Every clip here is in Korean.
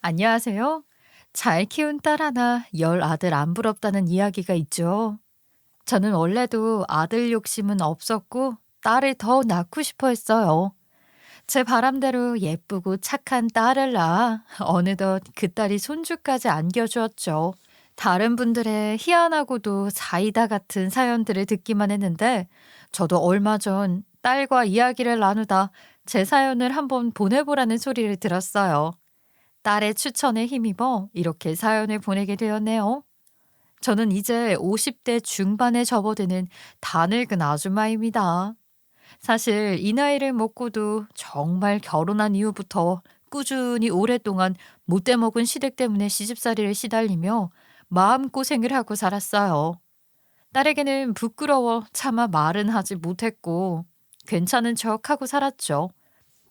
안녕하세요. 잘 키운 딸 하나, 열 아들 안 부럽다는 이야기가 있죠. 저는 원래도 아들 욕심은 없었고, 딸을 더 낳고 싶어 했어요. 제 바람대로 예쁘고 착한 딸을 낳아 어느덧 그 딸이 손주까지 안겨주었죠. 다른 분들의 희한하고도 사이다 같은 사연들을 듣기만 했는데, 저도 얼마 전 딸과 이야기를 나누다 제 사연을 한번 보내보라는 소리를 들었어요. 딸의 추천에 힘입어 이렇게 사연을 보내게 되었네요. 저는 이제 50대 중반에 접어드는 다 늙은 아줌마입니다. 사실 이 나이를 먹고도 정말 결혼한 이후부터 꾸준히 오랫동안 못돼 먹은 시댁 때문에 시집살이를 시달리며 마음고생을 하고 살았어요. 딸에게는 부끄러워 차마 말은 하지 못했고 괜찮은 척 하고 살았죠.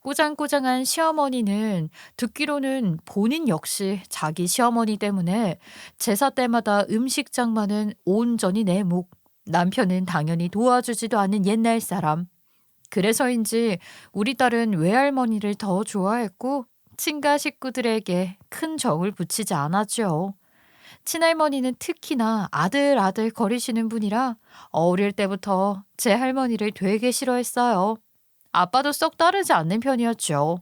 꼬장꼬장한 시어머니는 듣기로는 본인 역시 자기 시어머니 때문에 제사 때마다 음식장만은 온전히 내 목, 남편은 당연히 도와주지도 않는 옛날 사람. 그래서인지 우리 딸은 외할머니를 더 좋아했고 친가 식구들에게 큰 정을 붙이지 않았죠. 친할머니는 특히나 아들 거리시는 분이라 어릴 때부터 제 할머니를 되게 싫어했어요. 아빠도 썩 따르지 않는 편이었죠.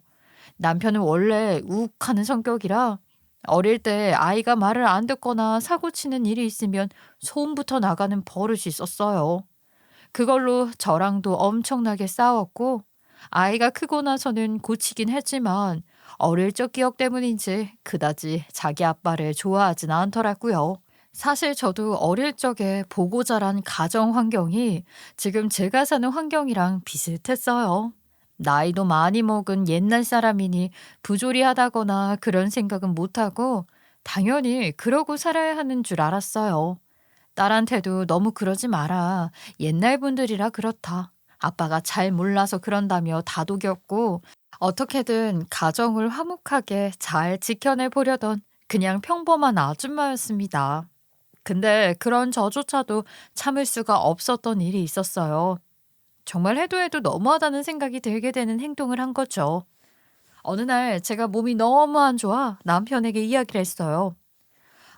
남편은 원래 욱하는 성격이라 어릴 때 아이가 말을 안 듣거나 사고치는 일이 있으면 소음부터 나가는 버릇이 있었어요. 그걸로 저랑도 엄청나게 싸웠고 아이가 크고 나서는 고치긴 했지만 어릴 적 기억 때문인지 그다지 자기 아빠를 좋아하진 않더라고요. 사실 저도 어릴 적에 보고 자란 가정 환경이 지금 제가 사는 환경이랑 비슷했어요. 나이도 많이 먹은 옛날 사람이니 부조리하다거나 그런 생각은 못하고 당연히 그러고 살아야 하는 줄 알았어요. 딸한테도 너무 그러지 마라. 옛날 분들이라 그렇다. 아빠가 잘 몰라서 그런다며 다독였고 어떻게든 가정을 화목하게 잘 지켜내 보려던 그냥 평범한 아줌마였습니다. 근데 그런 저조차도 참을 수가 없었던 일이 있었어요. 정말 해도 해도 너무하다는 생각이 들게 되는 행동을 한 거죠. 어느 날 제가 몸이 너무 안 좋아 남편에게 이야기를 했어요.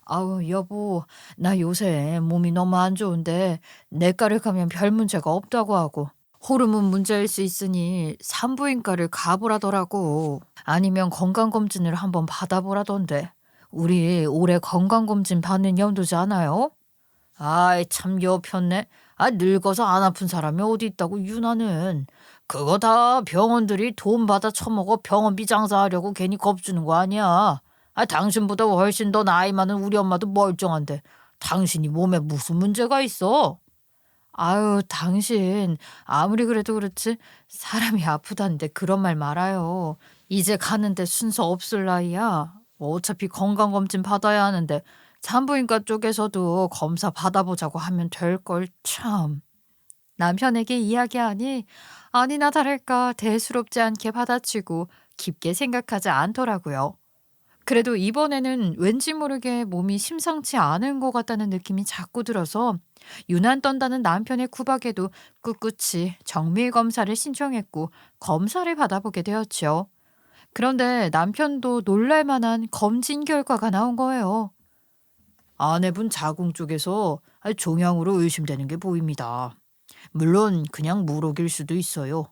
아우, 여보, 나 요새 몸이 너무 안 좋은데 내과를 가면 별 문제가 없다고 하고 호르몬 문제일 수 있으니 산부인과를 가보라더라고. 아니면 건강검진을 한번 받아보라던데. 우리 올해 건강검진 받는 염두지 않아요? 아이, 참 여편네. 아, 늙어서 안 아픈 사람이 어디 있다고 유나는. 그거 다 병원들이 돈 받아 처먹어 병원비 장사하려고 괜히 겁주는 거 아니야. 아, 당신보다 훨씬 더 나이 많은 우리 엄마도 멀쩡한데 당신이 몸에 무슨 문제가 있어? 아유, 당신 아무리 그래도 그렇지 사람이 아프다는데 그런 말 말아요. 이제 가는데 순서 없을 나이야. 어차피 건강검진 받아야 하는데 산부인과 쪽에서도 검사 받아보자고 하면 될 걸 참. 남편에게 이야기하니 아니나 다를까 대수롭지 않게 받아치고 깊게 생각하지 않더라고요. 그래도 이번에는 왠지 모르게 몸이 심상치 않은 것 같다는 느낌이 자꾸 들어서 유난 떤다는 남편의 구박에도 꿋꿋이 정밀 검사를 신청했고 검사를 받아보게 되었죠. 그런데 남편도 놀랄 만한 검진 결과가 나온 거예요. 아내분 자궁 쪽에서 종양으로 의심되는 게 보입니다. 물론 그냥 물혹일 수도 있어요.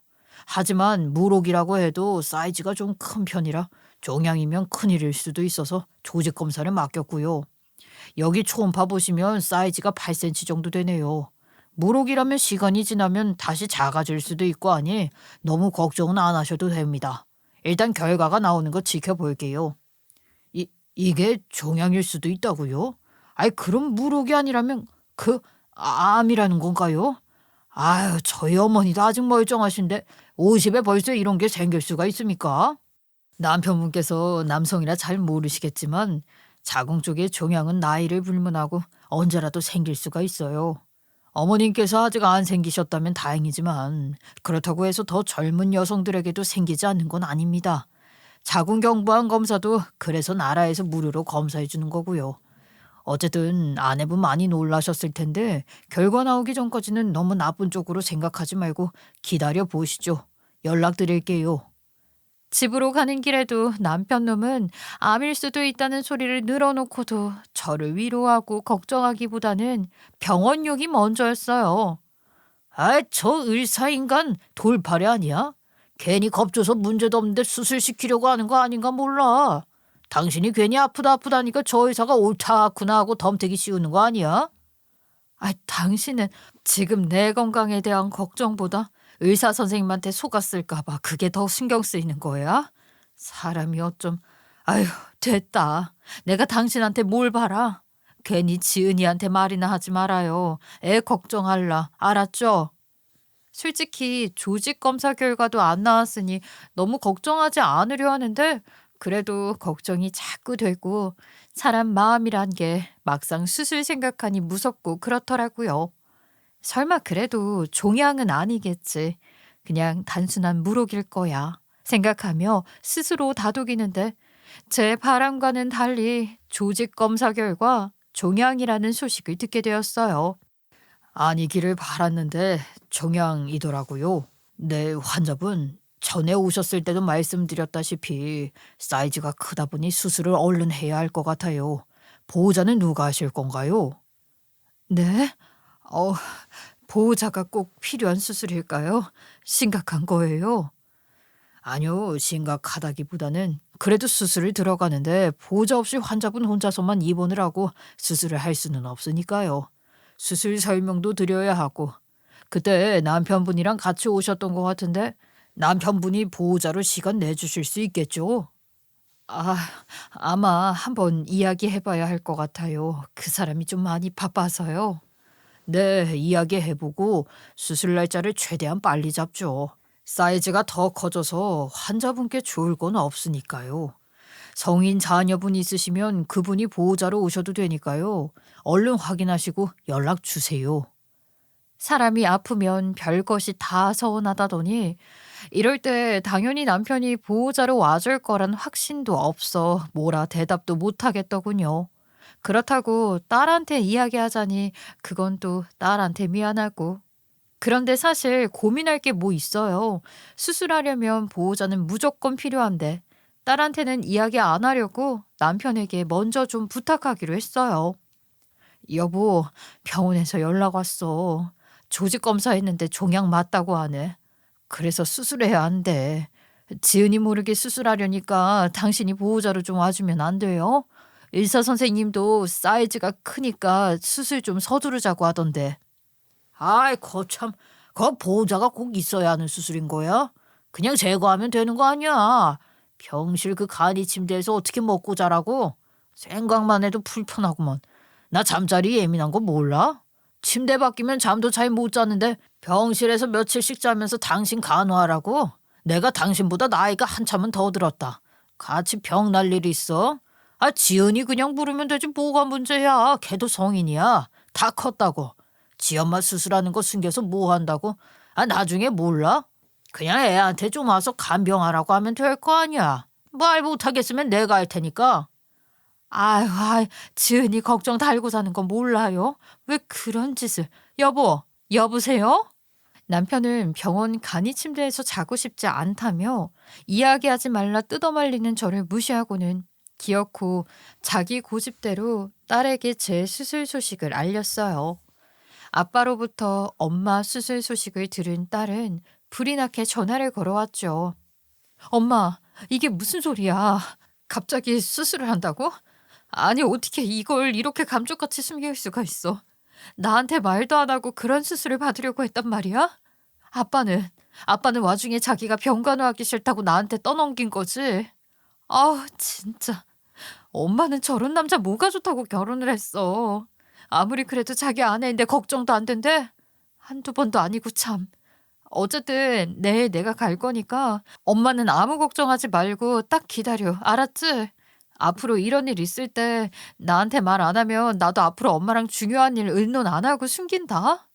하지만 물혹이라고 해도 사이즈가 좀 큰 편이라 종양이면 큰일일 수도 있어서 조직 검사를 맡겼고요. 여기 초음파 보시면 사이즈가 8cm 정도 되네요. 물혹이라면 시간이 지나면 다시 작아질 수도 있고 하니 너무 걱정은 안 하셔도 됩니다. 일단 결과가 나오는 거 지켜볼게요. 이게 종양일 수도 있다고요? 아이, 그럼 물혹이 아니라면 암이라는 건가요? 아유, 저희 어머니도 아직 멀쩡하신데 50에 벌써 이런 게 생길 수가 있습니까? 남편분께서 남성이라 잘 모르시겠지만 자궁 쪽의 종양은 나이를 불문하고 언제라도 생길 수가 있어요. 어머님께서 아직 안 생기셨다면 다행이지만 그렇다고 해서 더 젊은 여성들에게도 생기지 않는 건 아닙니다. 자궁경부암 검사도 그래서 나라에서 무료로 검사해 주는 거고요. 어쨌든 아내분 많이 놀라셨을 텐데 결과 나오기 전까지는 너무 나쁜 쪽으로 생각하지 말고 기다려 보시죠. 연락드릴게요. 집으로 가는 길에도 남편 놈은 암일 수도 있다는 소리를 늘어놓고도 저를 위로하고 걱정하기보다는 병원욕이 먼저였어요. 아, 저 의사인간 돌팔이 아니야? 괜히 겁줘서 문제도 없는데 수술시키려고 하는 거 아닌가 몰라. 당신이 괜히 아프다니까 저 의사가 옳다구나 하고 덤태기 씌우는 거 아니야? 아, 당신은 지금 내 건강에 대한 걱정보다 의사 선생님한테 속았을까 봐 그게 더 신경 쓰이는 거야? 사람이 어쩜. 아휴, 됐다. 내가 당신한테 뭘 바라? 괜히 지은이한테 말이나 하지 말아요. 애 걱정할라. 알았죠? 솔직히 조직 검사 결과도 안 나왔으니 너무 걱정하지 않으려 하는데 그래도 걱정이 자꾸 되고 사람 마음이란 게 막상 수술 생각하니 무섭고 그렇더라고요. 설마 그래도 종양은 아니겠지. 그냥 단순한 물혹일 거야. 생각하며 스스로 다독이는데 제 바람과는 달리 조직 검사 결과 종양이라는 소식을 듣게 되었어요. 아니기를 바랐는데 종양이더라고요. 네, 환자분 전에 오셨을 때도 말씀드렸다시피 사이즈가 크다 보니 수술을 얼른 해야 할 것 같아요. 보호자는 누가 하실 건가요? 네? 어, 보호자가 꼭 필요한 수술일까요? 심각한 거예요? 아니요, 심각하다기보다는 그래도 수술을 들어가는데 보호자 없이 환자분 혼자서만 입원을 하고 수술을 할 수는 없으니까요. 수술 설명도 드려야 하고. 그때 남편분이랑 같이 오셨던 것 같은데 남편분이 보호자로 시간 내주실 수 있겠죠? 아, 아마 한번 이야기해봐야 할 것 같아요. 그 사람이 좀 많이 바빠서요. 네, 이야기해보고 수술 날짜를 최대한 빨리 잡죠. 사이즈가 더 커져서 환자분께 좋을 건 없으니까요. 성인 자녀분 있으시면 그분이 보호자로 오셔도 되니까요. 얼른 확인하시고 연락 주세요. 사람이 아프면 별것이 다 서운하다더니 이럴 때 당연히 남편이 보호자로 와줄 거란 확신도 없어 뭐라 대답도 못 하겠더군요. 그렇다고 딸한테 이야기하자니 그건 또 딸한테 미안하고. 그런데 사실 고민할 게 뭐 있어요. 수술하려면 보호자는 무조건 필요한데 딸한테는 이야기 안 하려고 남편에게 먼저 좀 부탁하기로 했어요. 여보, 병원에서 연락 왔어. 조직 검사했는데 종양 맞다고 하네. 그래서 수술해야 한대. 지은이 모르게 수술하려니까 당신이 보호자로 좀 와주면 안 돼요? 의사 선생님도 사이즈가 크니까 수술 좀 서두르자고 하던데. 아이, 거참. 그 보호자가 꼭 있어야 하는 수술인 거야? 그냥 제거하면 되는 거 아니야. 병실 그 간이 침대에서 어떻게 먹고 자라고? 생각만 해도 불편하구먼. 나 잠자리 예민한 거 몰라? 침대 바뀌면 잠도 잘 못 자는데 병실에서 며칠씩 자면서 당신 간호하라고? 내가 당신보다 나이가 한참은 더 들었다. 같이 병 날 일 있어? 아, 지은이 그냥 부르면 되지 뭐가 문제야. 걔도 성인이야. 다 컸다고. 지 엄마 수술하는 거 숨겨서 뭐 한다고? 아, 나중에 몰라? 그냥 애한테 좀 와서 간병하라고 하면 될 거 아니야. 말 못하겠으면 내가 할 테니까. 아유, 지은이 걱정 달고 사는 건 몰라요? 왜 그런 짓을. 여보세요? 남편은 병원 간이 침대에서 자고 싶지 않다며 이야기하지 말라 뜯어말리는 저를 무시하고는 기어코 자기 고집대로 딸에게 제 수술 소식을 알렸어요. 아빠로부터 엄마 수술 소식을 들은 딸은 불이 나게 전화를 걸어왔죠. 엄마, 이게 무슨 소리야? 갑자기 수술을 한다고? 아니, 어떻게 이걸 이렇게 감쪽같이 숨길 수가 있어? 나한테 말도 안 하고 그런 수술을 받으려고 했단 말이야? 아빠는 와중에 자기가 병간호하기 싫다고 나한테 떠넘긴 거지? 아우, 진짜. 엄마는 저런 남자 뭐가 좋다고 결혼을 했어. 아무리 그래도 자기 아내인데 걱정도 안 된대? 한두 번도 아니고 참. 어쨌든 내일 내가 갈 거니까 엄마는 아무 걱정하지 말고 딱 기다려. 알았지? 앞으로 이런 일 있을 때 나한테 말 안 하면 나도 앞으로 엄마랑 중요한 일 의논 안 하고 숨긴다?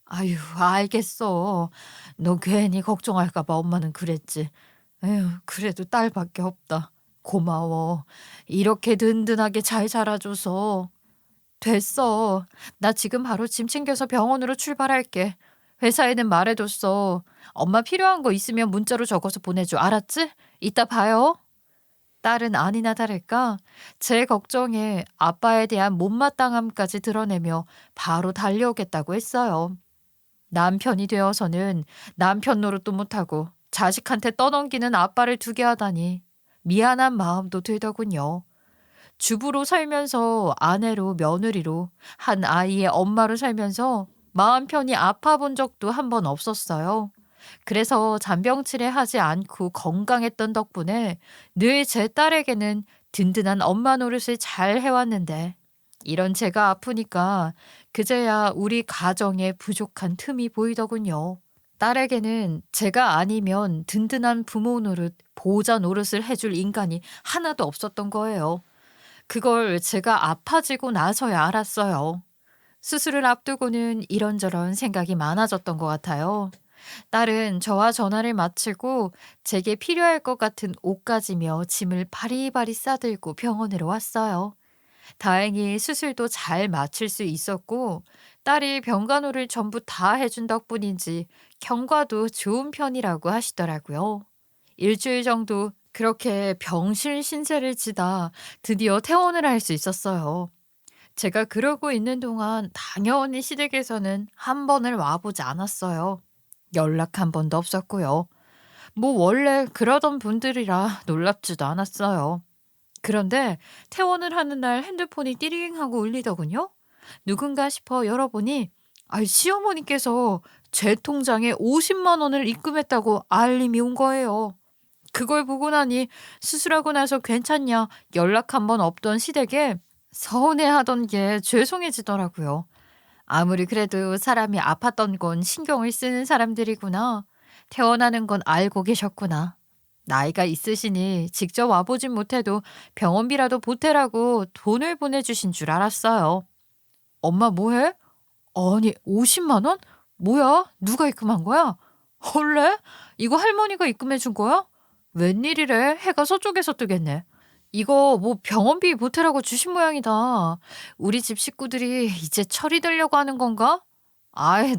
아유, 알겠어. 너 괜히 걱정할까 봐 엄마는 그랬지. 에휴, 그래도 딸밖에 없다. 고마워. 이렇게 든든하게 잘 자라줘서. 됐어. 나 지금 바로 짐 챙겨서 병원으로 출발할게. 회사에는 말해뒀어. 엄마 필요한 거 있으면 문자로 적어서 보내줘. 알았지? 이따 봐요. 딸은 아니나 다를까 제 걱정에 아빠에 대한 못마땅함까지 드러내며 바로 달려오겠다고 했어요. 남편이 되어서는 남편 노릇도 못하고 자식한테 떠넘기는 아빠를 두게 하다니 미안한 마음도 들더군요. 주부로 살면서 아내로 며느리로 한 아이의 엄마로 살면서 마음 편히 아파 본 적도 한 번 없었어요. 그래서 잔병치레하지 않고 건강했던 덕분에 늘 제 딸에게는 든든한 엄마 노릇을 잘 해왔는데 이런 제가 아프니까 그제야 우리 가정에 부족한 틈이 보이더군요. 딸에게는 제가 아니면 든든한 부모 노릇, 보호자 노릇을 해줄 인간이 하나도 없었던 거예요. 그걸 제가 아파지고 나서야 알았어요. 수술을 앞두고는 이런저런 생각이 많아졌던 것 같아요. 딸은 저와 전화를 마치고 제게 필요할 것 같은 옷 가지며 짐을 바리바리 싸들고 병원으로 왔어요. 다행히 수술도 잘 마칠 수 있었고 딸이 병간호를 전부 다 해준 덕분인지 경과도 좋은 편이라고 하시더라고요. 일주일 정도 그렇게 병실 신세를 지다 드디어 퇴원을 할 수 있었어요. 제가 그러고 있는 동안 당연히 시댁에서는 한 번을 와보지 않았어요. 연락 한 번도 없었고요. 뭐 원래 그러던 분들이라 놀랍지도 않았어요. 그런데 퇴원을 하는 날 핸드폰이 띠링 하고 울리더군요. 누군가 싶어 열어보니 시어머니께서 제 통장에 50만 원을 입금했다고 알림이 온 거예요. 그걸 보고 나니 수술하고 나서 괜찮냐 연락 한 번 없던 시댁에 서운해하던 게 죄송해지더라고요. 아무리 그래도 사람이 아팠던 건 신경을 쓰는 사람들이구나. 퇴원하는 건 알고 계셨구나. 나이가 있으시니 직접 와보진 못해도 병원비라도 보태라고 돈을 보내주신 줄 알았어요. 엄마 뭐해? 아니 50만 원? 뭐야? 누가 입금한 거야? 헐래? 이거 할머니가 입금해 준 거야? 웬일이래? 해가 서쪽에서 뜨겠네. 이거 뭐 병원비 보태라고 주신 모양이다. 우리 집 식구들이 이제 철이 들려고 하는 건가?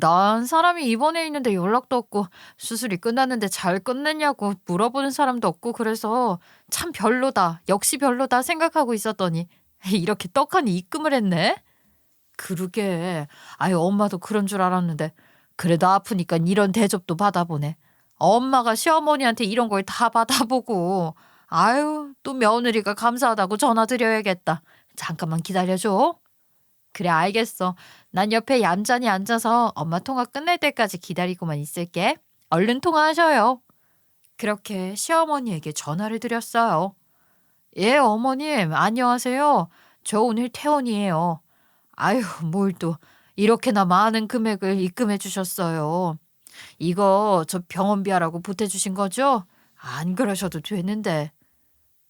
난 사람이 입원해 있는데 연락도 없고 수술이 끝났는데 잘 끝냈냐고 물어보는 사람도 없고 그래서 참 별로다. 역시 별로다 생각하고 있었더니 이렇게 떡하니 입금을 했네. 그러게. 엄마도 그런 줄 알았는데 그래도 아프니까 이런 대접도 받아보네. 엄마가 시어머니한테 이런 걸 다 받아보고 또 며느리가 감사하다고 전화 드려야겠다. 잠깐만 기다려줘. 그래 알겠어. 난 옆에 얌전히 앉아서 엄마 통화 끝날 때까지 기다리고만 있을게. 얼른 통화하셔요. 그렇게 시어머니에게 전화를 드렸어요. 예, 어머님 안녕하세요. 저 오늘 퇴원이에요. 뭘 또 이렇게나 많은 금액을 입금해 주셨어요. 이거 저 병원비 하라고 보태주신 거죠? 안 그러셔도 되는데.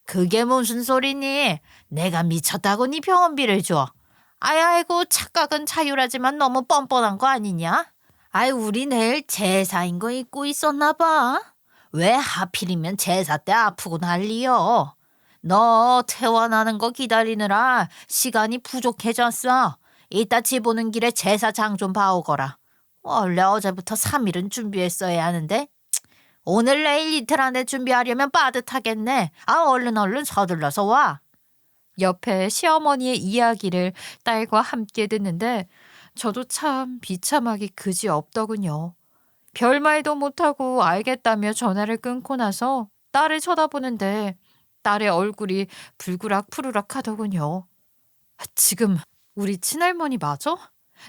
그게 무슨 소리니? 내가 미쳤다고 네 병원비를 줘. 아이고 착각은 자율하지만 너무 뻔뻔한 거 아니냐? 우리 내일 제사인 거 잊고 있었나 봐. 왜 하필이면 제사 때 아프고 난리여. 너 퇴원하는 거 기다리느라 시간이 부족해졌어. 이따 집 오는 길에 제사장 좀 봐오거라. 원래 어제부터 3일은 준비했어야 하는데 오늘 내일 이틀 안에 준비하려면 빠듯하겠네. 얼른 서둘러서 와. 옆에 시어머니의 이야기를 딸과 함께 듣는데 저도 참 비참하기 그지 없더군요. 별말도 못하고 알겠다며 전화를 끊고 나서 딸을 쳐다보는데 딸의 얼굴이 불그락 푸르락 하더군요. 지금 우리 친할머니 맞아?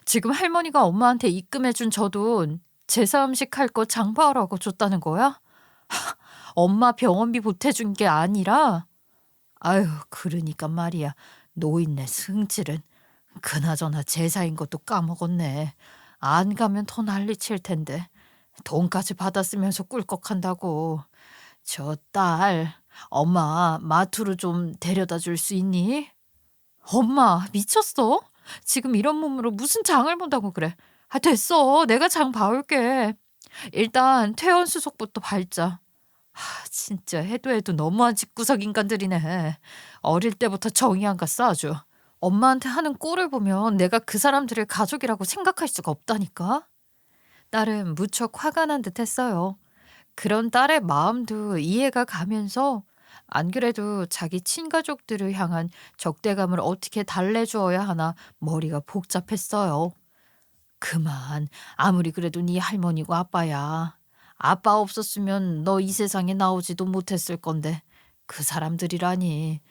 지금 할머니가 엄마한테 입금해준 저 돈 제사 음식 할 거 장바하라고 줬다는 거야? 엄마 병원비 보태준 게 아니라? 그러니까 말이야. 노인네 승질은. 그나저나 제사인 것도 까먹었네. 안 가면 더 난리 칠 텐데. 돈까지 받았으면서 꿀꺽한다고. 저 딸, 엄마 마트로 좀 데려다 줄 수 있니? 엄마 미쳤어? 지금 이런 몸으로 무슨 장을 본다고 그래. 됐어. 내가 장 봐올게. 일단 퇴원 수속부터 밟자. 진짜 해도 너무한 집구석 인간들이네. 어릴 때부터 정이 안 갔어 아주. 엄마한테 하는 꼴을 보면 내가 그 사람들을 가족이라고 생각할 수가 없다니까. 딸은 무척 화가 난 듯했어요. 그런 딸의 마음도 이해가 가면서 안 그래도 자기 친가족들을 향한 적대감을 어떻게 달래주어야 하나 머리가 복잡했어요. 그만. 아무리 그래도 네 할머니고 아빠야. 아빠 없었으면 너 이 세상에 나오지도 못했을 건데. 그 사람들이라니.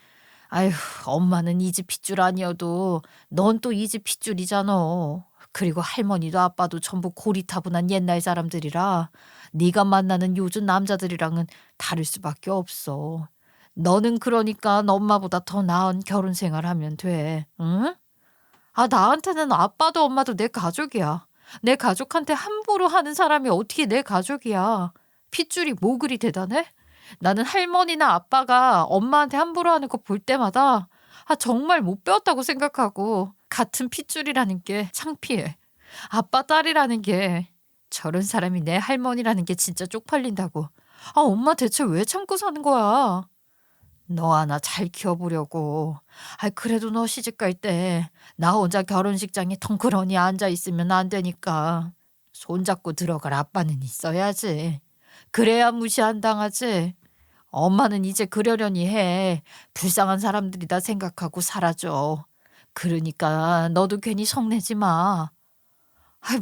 아휴, 엄마는 이 집 핏줄 아니어도 넌 또 이 집 핏줄이잖아. 그리고 할머니도 아빠도 전부 고리타분한 옛날 사람들이라 네가 만나는 요즘 남자들이랑은 다를 수밖에 없어. 너는 그러니까 엄마보다 더 나은 결혼 생활하면 돼. 응? 나한테는 아빠도 엄마도 내 가족이야. 내 가족한테 함부로 하는 사람이 어떻게 내 가족이야. 핏줄이 뭐 그리 대단해? 나는 할머니나 아빠가 엄마한테 함부로 하는 거 볼 때마다 정말 못 배웠다고 생각하고 같은 핏줄이라는 게 창피해. 아빠 딸이라는 게 저런 사람이 내 할머니라는 게 진짜 쪽팔린다고. 엄마 대체 왜 참고 사는 거야? 너 하나 잘 키워보려고. 그래도 너 시집갈 때 나 혼자 결혼식장에 덩그러니 앉아 있으면 안 되니까. 손잡고 들어갈 아빠는 있어야지. 그래야 무시 안 당하지. 엄마는 이제 그러려니 해. 불쌍한 사람들이다 생각하고 살아줘. 그러니까 너도 괜히 성내지 마.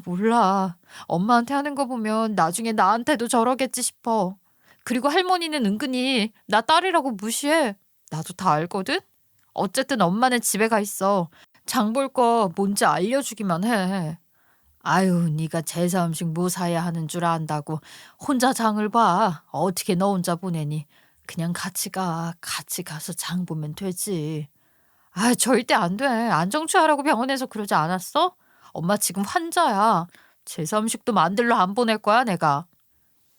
몰라. 엄마한테 하는 거 보면 나중에 나한테도 저러겠지 싶어. 그리고 할머니는 은근히 나 딸이라고 무시해. 나도 다 알거든? 어쨌든 엄마는 집에 가 있어. 장 볼 거 뭔지 알려주기만 해. 아유, 네가 제사 음식 뭐 사야 하는 줄 안다고 혼자 장을 봐. 어떻게 너 혼자 보내니? 그냥 같이 가. 같이 가서 장 보면 되지. 절대 안 돼. 안정취하라고 병원에서 그러지 않았어? 엄마 지금 환자야. 제사 음식도 만들러 안 보낼 거야, 내가.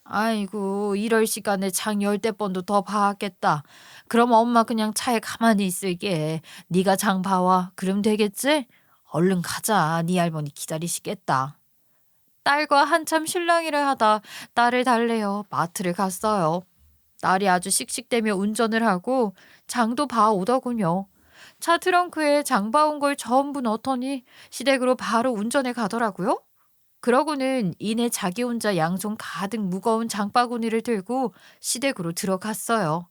아이고, 이럴 시간에 장 열대 번도 더 봐야겠다. 그럼 엄마 그냥 차에 가만히 있을게. 네가 장 봐와. 그럼 되겠지? 얼른 가자. 네 할머니 기다리시겠다. 딸과 한참 실랑이를 하다 딸을 달래어 마트를 갔어요. 딸이 아주 씩씩대며 운전을 하고 장도 봐오더군요. 차 트렁크에 장 봐온 걸 전부 넣더니 시댁으로 바로 운전해 가더라고요. 그러고는 이내 자기 혼자 양손 가득 무거운 장바구니를 들고 시댁으로 들어갔어요.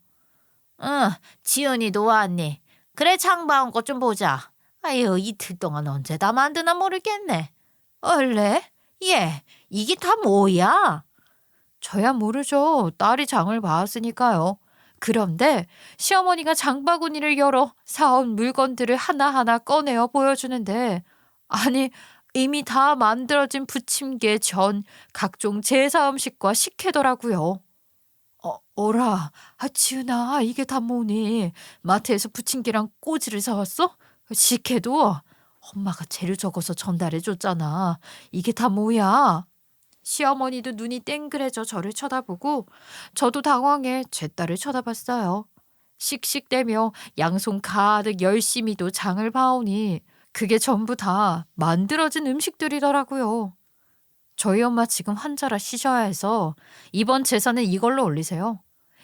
응, 지연이도 왔니? 그래, 장 봐온 것 좀 보자. 아유, 이틀 동안 언제 다 만드나 모르겠네. 원래? 예, 이게 다 뭐야? 저야 모르죠. 딸이 장을 봐왔으니까요. 그런데 시어머니가 장바구니를 열어 사온 물건들을 하나하나 꺼내어 보여주는데, 아니, 이미 다 만들어진 부침개, 전, 각종 제사 음식과 식혜더라고요. 어라, 지은아, 이게 다 뭐니? 마트에서 부침개랑 꼬지를 사왔어? 식혜도? 엄마가 재료 적어서 전달해줬잖아. 이게 다 뭐야? 시어머니도 눈이 땡그레져 저를 쳐다보고 저도 당황해 제 딸을 쳐다봤어요. 씩씩대며 양손 가득 열심히도 장을 봐오니 그게 전부 다 만들어진 음식들이더라고요. 저희 엄마 지금 환자라 쉬셔야 해서 이번 제사는 이걸로 올리세요.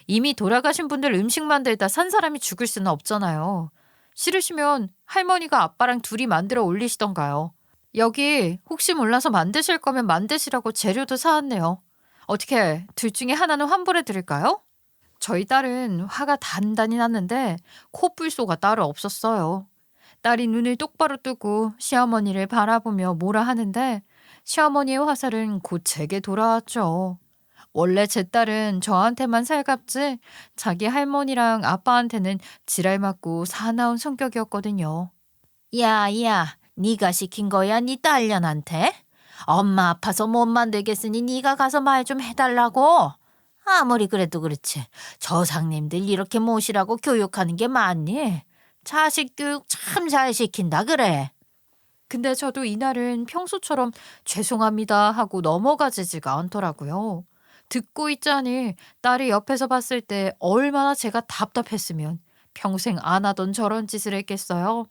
이미 돌아가신 분들 음식 만들다 산 사람이 죽을 수는 없잖아요. 싫으시면 할머니가 아빠랑 둘이 만들어 올리시던가요. 여기 혹시 몰라서 만드실 거면 만드시라고 재료도 사왔네요. 어떻게 둘 중에 하나는 환불해 드릴까요? 저희 딸은 화가 단단히 났는데 코뿔소가 따로 없었어요. 딸이 눈을 똑바로 뜨고 시어머니를 바라보며 뭐라 하는데 시어머니의 화살은 곧 제게 돌아왔죠. 원래 제 딸은 저한테만 살갑지 자기 할머니랑 아빠한테는 지랄 맞고 사나운 성격이었거든요. 야, 네가 시킨 거야, 네 딸년한테? 엄마 아파서 못 만들겠으니 네가 가서 말 좀 해달라고. 아무리 그래도 그렇지. 저상님들 이렇게 모시라고 교육하는 게 맞니? 자식 교육 참 잘 시킨다 그래. 근데 저도 이날은 평소처럼 죄송합니다 하고 넘어가지지가 않더라고요. 듣고 있자니 딸이 옆에서 봤을 때 얼마나 제가 답답했으면 평생 안 하던 저런 짓을 했겠어요.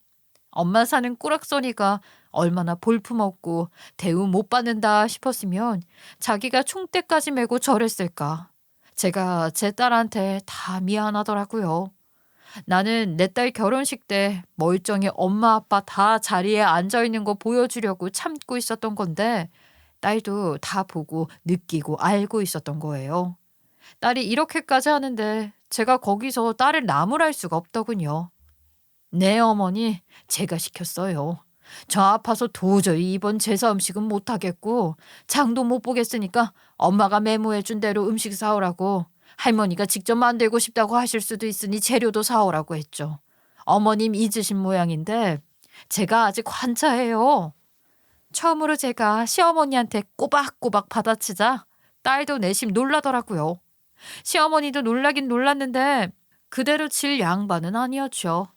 엄마 사는 꾸락서니가 얼마나 볼품없고 대우 못 받는다 싶었으면 자기가 총대까지 메고 저랬을까. 제가 제 딸한테 다 미안하더라고요. 나는 내 딸 결혼식 때 멀쩡히 엄마 아빠 다 자리에 앉아있는 거 보여주려고 참고 있었던 건데 딸도 다 보고 느끼고 알고 있었던 거예요. 딸이 이렇게까지 하는데 제가 거기서 딸을 나무랄 수가 없더군요. 네, 어머니, 제가 시켰어요. 저 아파서 도저히 이번 제사 음식은 못하겠고 장도 못 보겠으니까 엄마가 메모해준 대로 음식 사오라고, 할머니가 직접 만들고 싶다고 하실 수도 있으니 재료도 사오라고 했죠. 어머님 잊으신 모양인데 제가 아직 환자예요. 처음으로 제가 시어머니한테 꼬박꼬박 받아치자 딸도 내심 놀라더라고요. 시어머니도 놀라긴 놀랐는데 그대로 질 양반은 아니었죠.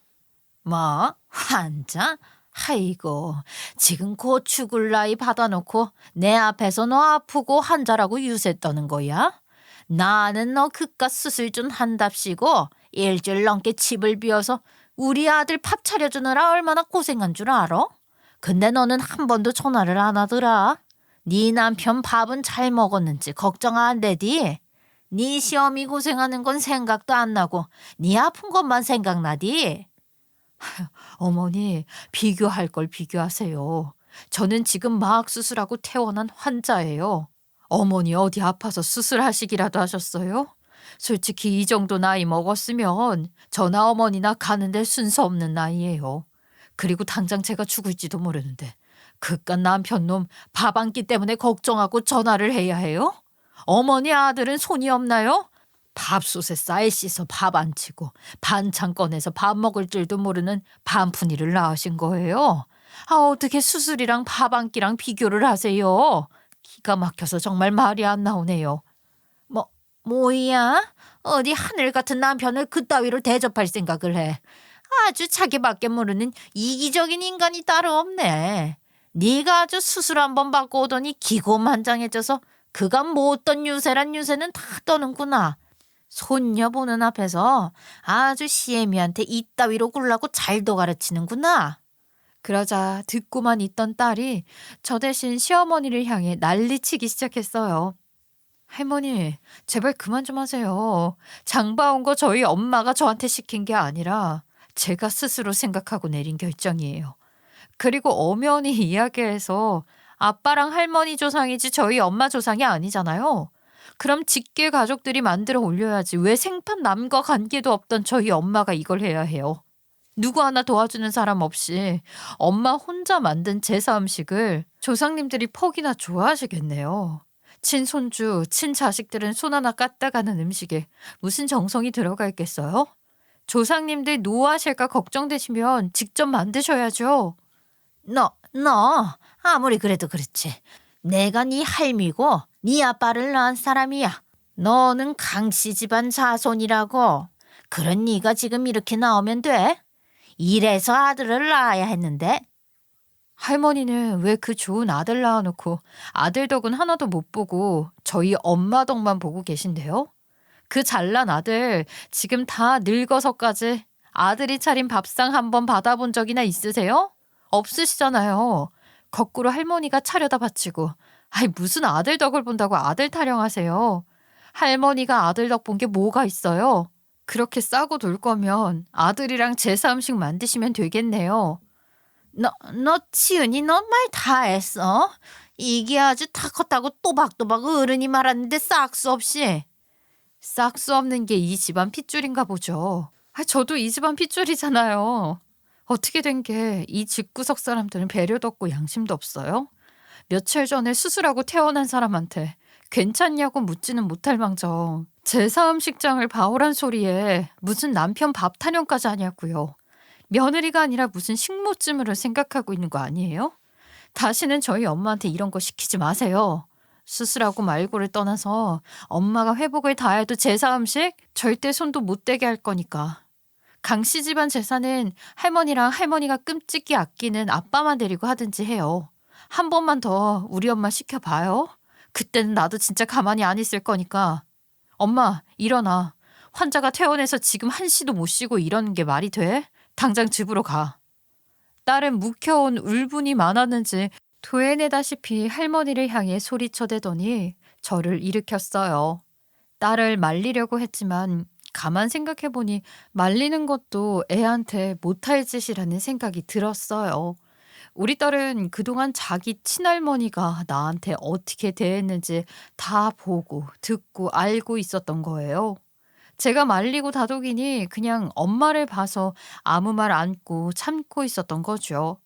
뭐? 환자? 아이고, 지금 곧 죽을 나이 받아놓고 내 앞에서 너 아프고 환자라고 유세 떠는 거야? 나는 너 그깟 수술 좀 한답시고 일주일 넘게 집을 비워서 우리 아들 밥 차려주느라 얼마나 고생한 줄 알아? 근데 너는 한 번도 전화를 안 하더라. 네 남편 밥은 잘 먹었는지 걱정 안 되디? 네 시어미 고생하는 건 생각도 안 나고 네 아픈 것만 생각나디? 어머니, 비교할 걸 비교하세요. 저는 지금 막 수술하고 퇴원한 환자예요. 어머니 어디 아파서 수술하시기라도 하셨어요? 솔직히 이 정도 나이 먹었으면 저나 어머니나 가는데 순서 없는 나이예요. 그리고 당장 제가 죽을지도 모르는데 그깟 남편놈 밥 한 끼 때문에 걱정하고 전화를 해야 해요? 어머니 아들은 손이 없나요? 밥솥에 쌀 씻어 밥 안 치고 반찬 꺼내서 밥 먹을 줄도 모르는 반푼이를 낳으신 거예요. 아, 어떻게 수술이랑 밥 한 끼랑 비교를 하세요? 기가 막혀서 정말 말이 안 나오네요. 뭐야? 어디 하늘 같은 남편을 그따위로 대접할 생각을 해. 아주 자기밖에 모르는 이기적인 인간이 따로 없네. 네가 아주 수술 한번 받고 오더니 기고만장해져서 그간 못던 유세란 유세는 다 떠는구나. 손녀 보는 앞에서 아주 시애미한테 이따위로 굴라고 잘도 가르치는구나. 그러자 듣고만 있던 딸이 저 대신 시어머니를 향해 난리치기 시작했어요. 할머니, 제발 그만 좀 하세요. 장 봐온 거 저희 엄마가 저한테 시킨 게 아니라 제가 스스로 생각하고 내린 결정이에요. 그리고 엄연히 이야기해서 아빠랑 할머니 조상이지 저희 엄마 조상이 아니잖아요. 그럼 직계 가족들이 만들어 올려야지 왜 생판 남과 관계도 없던 저희 엄마가 이걸 해야 해요. 누구 하나 도와주는 사람 없이 엄마 혼자 만든 제사 음식을 조상님들이 퍽이나 좋아하시겠네요. 친손주, 친자식들은 손 하나 까딱하는 음식에 무슨 정성이 들어가 있겠어요? 조상님들 노하실까 걱정되시면 직접 만드셔야죠. 너 아무리 그래도 그렇지. 내가 네 할미고 네 아빠를 낳은 사람이야. 너는 강씨 집안 자손이라고. 그런 네가 지금 이렇게 나오면 돼? 이래서 아들을 낳아야 했는데. 할머니는 왜 그 좋은 아들 낳아놓고 아들 덕은 하나도 못 보고 저희 엄마 덕만 보고 계신데요? 그 잘난 아들 지금 다 늙어서까지 아들이 차린 밥상 한번 받아본 적이나 있으세요? 없으시잖아요. 거꾸로 할머니가 차려다 바치고, 아이 무슨 아들 덕을 본다고 아들 타령하세요. 할머니가 아들 덕 본 게 뭐가 있어요? 그렇게 싸고 돌 거면 아들이랑 제사 음식 만드시면 되겠네요. 너 치은이 너 말 다 했어? 이게 아주 다 컸다고 또박또박 어른이 말하는데 싹수 없이. 싹수 없는 게 이 집안 핏줄인가 보죠. 아, 저도 이 집안 핏줄이잖아요. 어떻게 된 게 이 집구석 사람들은 배려도 없고 양심도 없어요? 며칠 전에 수술하고 퇴원한 사람한테 괜찮냐고 묻지는 못할 망정 제사 음식장을 봐오란 소리에 무슨 남편 밥 타령까지 하냐고요. 며느리가 아니라 무슨 식모쯤으로 생각하고 있는 거 아니에요? 다시는 저희 엄마한테 이런 거 시키지 마세요. 수술하고 말고를 떠나서 엄마가 회복을 다 해도 제사 음식 절대 손도 못 대게 할 거니까. 강씨 집안 제사는 할머니랑 할머니가 끔찍이 아끼는 아빠만 데리고 하든지 해요. 한 번만 더 우리 엄마 시켜봐요. 그때는 나도 진짜 가만히 안 있을 거니까. 엄마, 일어나. 환자가 퇴원해서 지금 한시도 못 쉬고 이러는 게 말이 돼? 당장 집으로 가. 딸은 묵혀온 울분이 많았는지 토해내다시피 할머니를 향해 소리쳐대더니 저를 일으켰어요. 딸을 말리려고 했지만 가만 생각해보니 말리는 것도 애한테 못할 짓이라는 생각이 들었어요. 우리 딸은 그동안 자기 친할머니가 나한테 어떻게 대했는지 다 보고 듣고 알고 있었던 거예요. 제가 말리고 다독이니 그냥 엄마를 봐서 아무 말 않고 참고 있었던 거죠.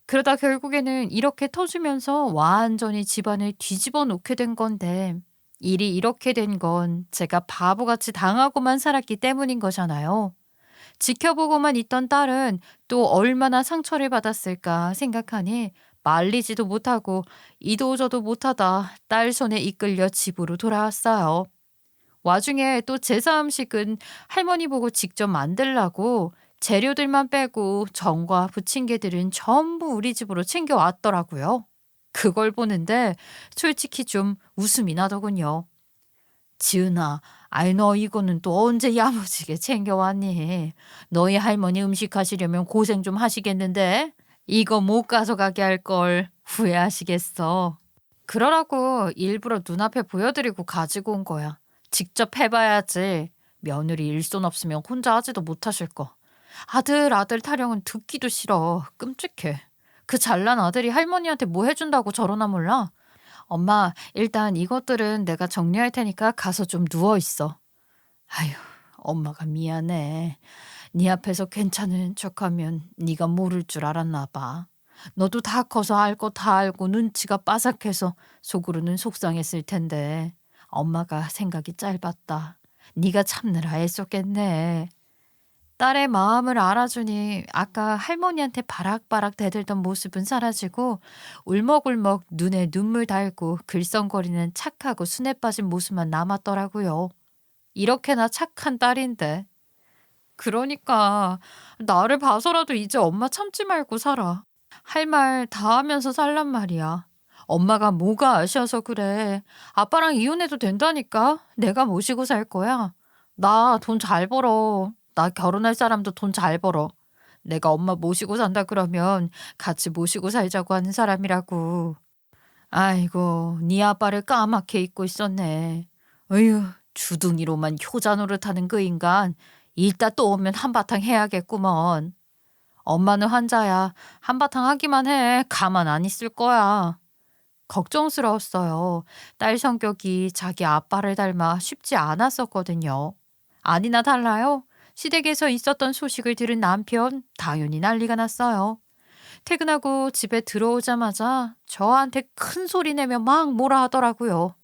그러다 결국에는 이렇게 터지면서 완전히 집안을 뒤집어 놓게 된 건데, 일이 이렇게 된 건 제가 바보같이 당하고만 살았기 때문인 거잖아요. 지켜보고만 있던 딸은 또 얼마나 상처를 받았을까 생각하니 말리지도 못하고 이도저도 못하다 딸 손에 이끌려 집으로 돌아왔어요. 와중에 또 제사 음식은 할머니 보고 직접 만들라고 재료들만 빼고 전과 부침개들은 전부 우리 집으로 챙겨왔더라고요. 그걸 보는데 솔직히 좀 웃음이 나더군요. 지은아, 아이 너 이거는 또 언제 야무지게 챙겨왔니? 너희 할머니 음식 하시려면 고생 좀 하시겠는데? 이거 못 가져가게 할 걸 후회하시겠어. 그러라고 일부러 눈앞에 보여드리고 가지고 온 거야. 직접 해봐야지. 며느리 일손 없으면 혼자 하지도 못하실 거. 아들 타령은 듣기도 싫어. 끔찍해. 그 잘난 아들이 할머니한테 뭐 해준다고 저러나 몰라? 엄마, 일단 이것들은 내가 정리할 테니까 가서 좀 누워 있어. 아휴, 엄마가 미안해. 네 앞에서 괜찮은 척하면 네가 모를 줄 알았나 봐. 너도 다 커서 알 거 다 알고 눈치가 빠삭해서 속으로는 속상했을 텐데 엄마가 생각이 짧았다. 네가 참느라 애썼겠네. 딸의 마음을 알아주니 아까 할머니한테 바락바락 대들던 모습은 사라지고 울먹울먹 눈에 눈물 달고 글썽거리는 착하고 순해 빠진 모습만 남았더라고요. 이렇게나 착한 딸인데. 그러니까 나를 봐서라도 이제 엄마 참지 말고 살아. 할 말 다 하면서 살란 말이야. 엄마가 뭐가 아쉬워서 그래. 아빠랑 이혼해도 된다니까. 내가 모시고 살 거야. 나 돈 잘 벌어. 나 결혼할 사람도 돈 잘 벌어. 내가 엄마 모시고 산다 그러면 같이 모시고 살자고 하는 사람이라고. 아이고, 네 아빠를 까맣게 잊고 있었네. 어휴, 주둥이로만 효자 노릇하는 그 인간. 이따 또 오면 한바탕 해야겠구먼. 엄마는 환자야. 한바탕 하기만 해. 가만 안 있을 거야. 걱정스러웠어요. 딸 성격이 자기 아빠를 닮아 쉽지 않았었거든요. 아니나 달라요. 시댁에서 있었던 소식을 들은 남편 당연히 난리가 났어요. 퇴근하고 집에 들어오자마자 저한테 큰 소리 내며 막 뭐라 하더라고요.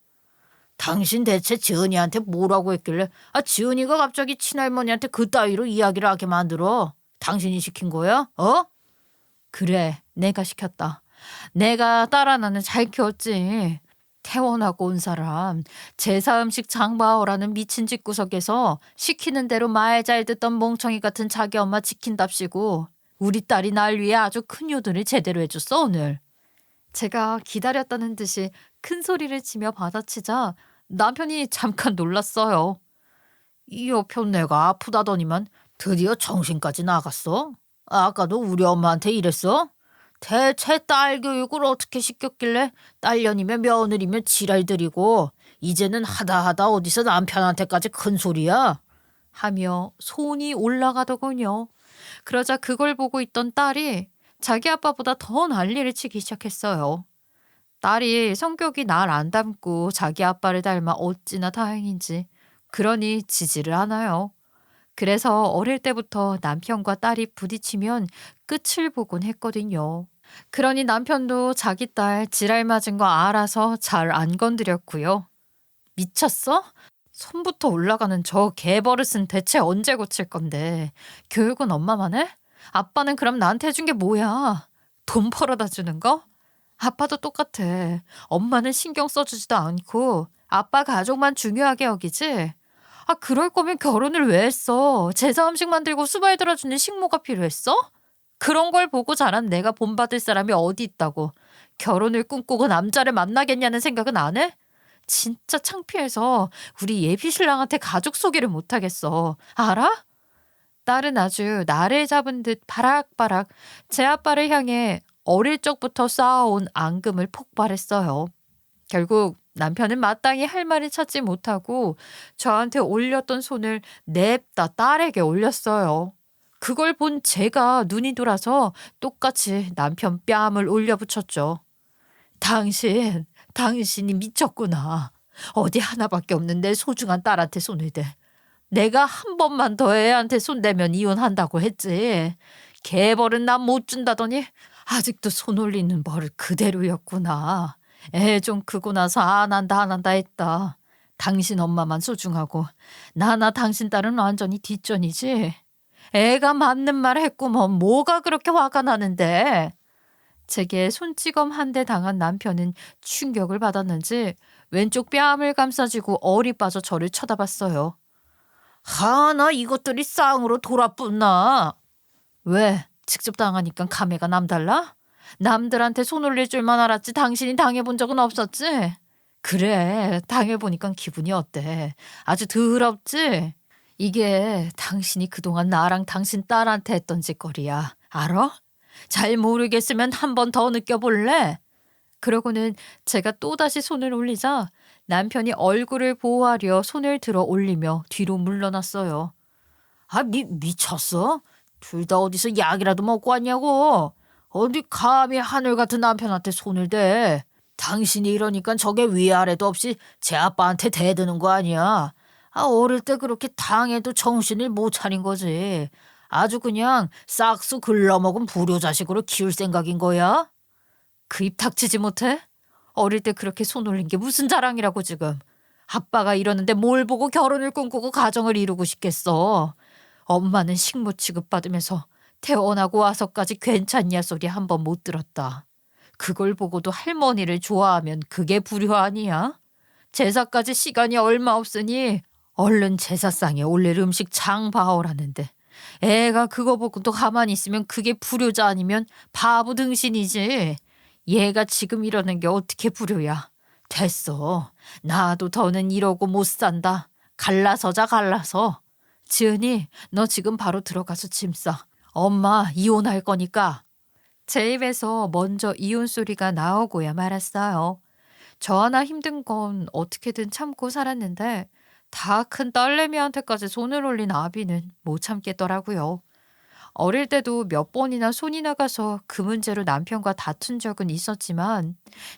당신 대체 지은이한테 뭐라고 했길래 지은이가 갑자기 친할머니한테 그따위로 이야기를 하게 만들어? 당신이 시킨 거야? 어? 그래, 내가 시켰다. 내가 딸 하나는 잘 키웠지. 태어나고 온 사람 제사 음식 장바오라는 미친 집구석에서 시키는 대로 말 잘 듣던 멍청이 같은 자기 엄마 지킨답시고 우리 딸이 날 위해 아주 큰 효도를 제대로 해줬어 오늘. 제가 기다렸다는 듯이 큰 소리를 치며 받아치자 남편이 잠깐 놀랐어요. 이 여편 내가 아프다더니만 드디어 정신까지 나갔어? 아까도 우리 엄마한테 이랬어? 대체 딸 교육을 어떻게 시켰길래 딸년이며 며느리며 지랄들이고 이제는 하다 어디서 남편한테까지 큰 소리야? 하며 손이 올라가더군요. 그러자 그걸 보고 있던 딸이 자기 아빠보다 더 난리를 치기 시작했어요. 딸이 성격이 날 안 닮고 자기 아빠를 닮아 어찌나 다행인지 그러니 지지를 않아요. 그래서 어릴 때부터 남편과 딸이 부딪히면 끝을 보곤 했거든요. 그러니 남편도 자기 딸 지랄 맞은 거 알아서 잘 안 건드렸고요. 미쳤어? 손부터 올라가는 저 개버릇은 대체 언제 고칠 건데. 교육은 엄마만 해? 아빠는 그럼 나한테 해준 게 뭐야? 돈 벌어다 주는 거? 아빠도 똑같아. 엄마는 신경 써주지도 않고 아빠 가족만 중요하게 여기지? 그럴 거면 결혼을 왜 했어? 제사 음식 만들고 수발 들어주는 식모가 필요했어? 그런 걸 보고 자란 내가 본받을 사람이 어디 있다고. 결혼을 꿈꾸고 남자를 만나겠냐는 생각은 안 해? 진짜 창피해서 우리 예비 신랑한테 가족 소개를 못하겠어. 알아? 딸은 아주 나를 잡은 듯 바락바락 제 아빠를 향해 어릴 적부터 쌓아온 앙금을 폭발했어요. 결국 남편은 마땅히 할 말을 찾지 못하고 저한테 올렸던 손을 냅다 딸에게 올렸어요. 그걸 본 제가 눈이 돌아서 똑같이 남편 뺨을 올려붙였죠. 당신이 미쳤구나. 어디 하나밖에 없는 내 소중한 딸한테 손을 대. 내가 한 번만 더 애한테 손대면 이혼한다고 했지. 개벌은 난 못 준다더니 아직도 손 올리는 버릇 그대로였구나. 애 좀 크고 나서 안 한다 했다. 당신 엄마만 소중하고 나나 당신 딸은 완전히 뒷전이지. 애가 맞는 말 했구먼. 뭐가 그렇게 화가 나는데. 제게 손찌검 한 대 당한 남편은 충격을 받았는지 왼쪽 뺨을 감싸쥐고 얼이 빠져 저를 쳐다봤어요. 하나 이것들이 쌍으로 돌아붙나? 왜? 직접 당하니까 감회가 남달라? 남들한테 손 올릴 줄만 알았지 당신이 당해본 적은 없었지? 그래, 당해보니까 기분이 어때? 아주 더럽지? 이게 당신이 그동안 나랑 당신 딸한테 했던 짓거리야. 알아? 잘 모르겠으면 한 번 더 느껴볼래? 그러고는 제가 또다시 손을 올리자 남편이 얼굴을 보호하려 손을 들어 올리며 뒤로 물러났어요. 아, 미쳤어? 둘 다 어디서 약이라도 먹고 왔냐고? 어디 감히 하늘 같은 남편한테 손을 대? 당신이 이러니까 저게 위아래도 없이 제 아빠한테 대드는 거 아니야? 아, 어릴 때 그렇게 당해도 정신을 못 차린 거지. 아주 그냥 싹수 글러먹은 불효자식으로 키울 생각인 거야? 그 입 닥치지 못해? 어릴 때 그렇게 손 올린 게 무슨 자랑이라고 지금. 아빠가 이러는데 뭘 보고 결혼을 꿈꾸고 가정을 이루고 싶겠어. 엄마는 식모 취급받으면서 태어나고 와서까지 괜찮냐 소리 한 번 못 들었다. 그걸 보고도 할머니를 좋아하면 그게 불효 아니야? 제사까지 시간이 얼마 없으니 얼른 제사상에 올릴 음식 장 봐오라는데 애가 그거 보고도 가만히 있으면 그게 불효자 아니면 바보 등신이지. 얘가 지금 이러는 게 어떻게 불효야. 됐어. 나도 더는 이러고 못 산다. 갈라서자 갈라서. 지은이 너 지금 바로 들어가서 짐 싸. 엄마 이혼할 거니까. 제 입에서 먼저 이혼 소리가 나오고야 말았어요. 저 하나 힘든 건 어떻게든 참고 살았는데 다 큰 딸내미한테까지 손을 올린 아비는 못 참겠더라고요. 어릴 때도 몇 번이나 손이 나가서 그 문제로 남편과 다툰 적은 있었지만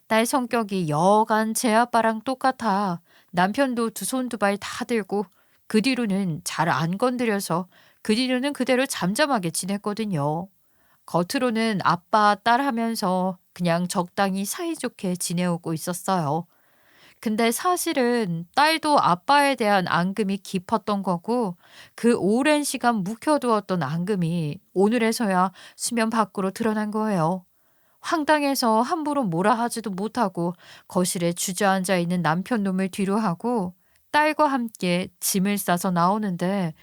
딸 성격이 여간 제 아빠랑 똑같아 남편도 두 손 두 발 다 들고 그 뒤로는 잘 안 건드려서 그 뒤로는 그대로 잠잠하게 지냈거든요. 겉으로는 아빠, 딸 하면서 그냥 적당히 사이좋게 지내오고 있었어요. 근데 사실은 딸도 아빠에 대한 앙금이 깊었던 거고 그 오랜 시간 묵혀두었던 앙금이 오늘에서야 수면 밖으로 드러난 거예요. 황당해서 함부로 뭐라 하지도 못하고 거실에 주저앉아 있는 남편 놈을 뒤로 하고 딸과 함께 짐을 싸서 나오는데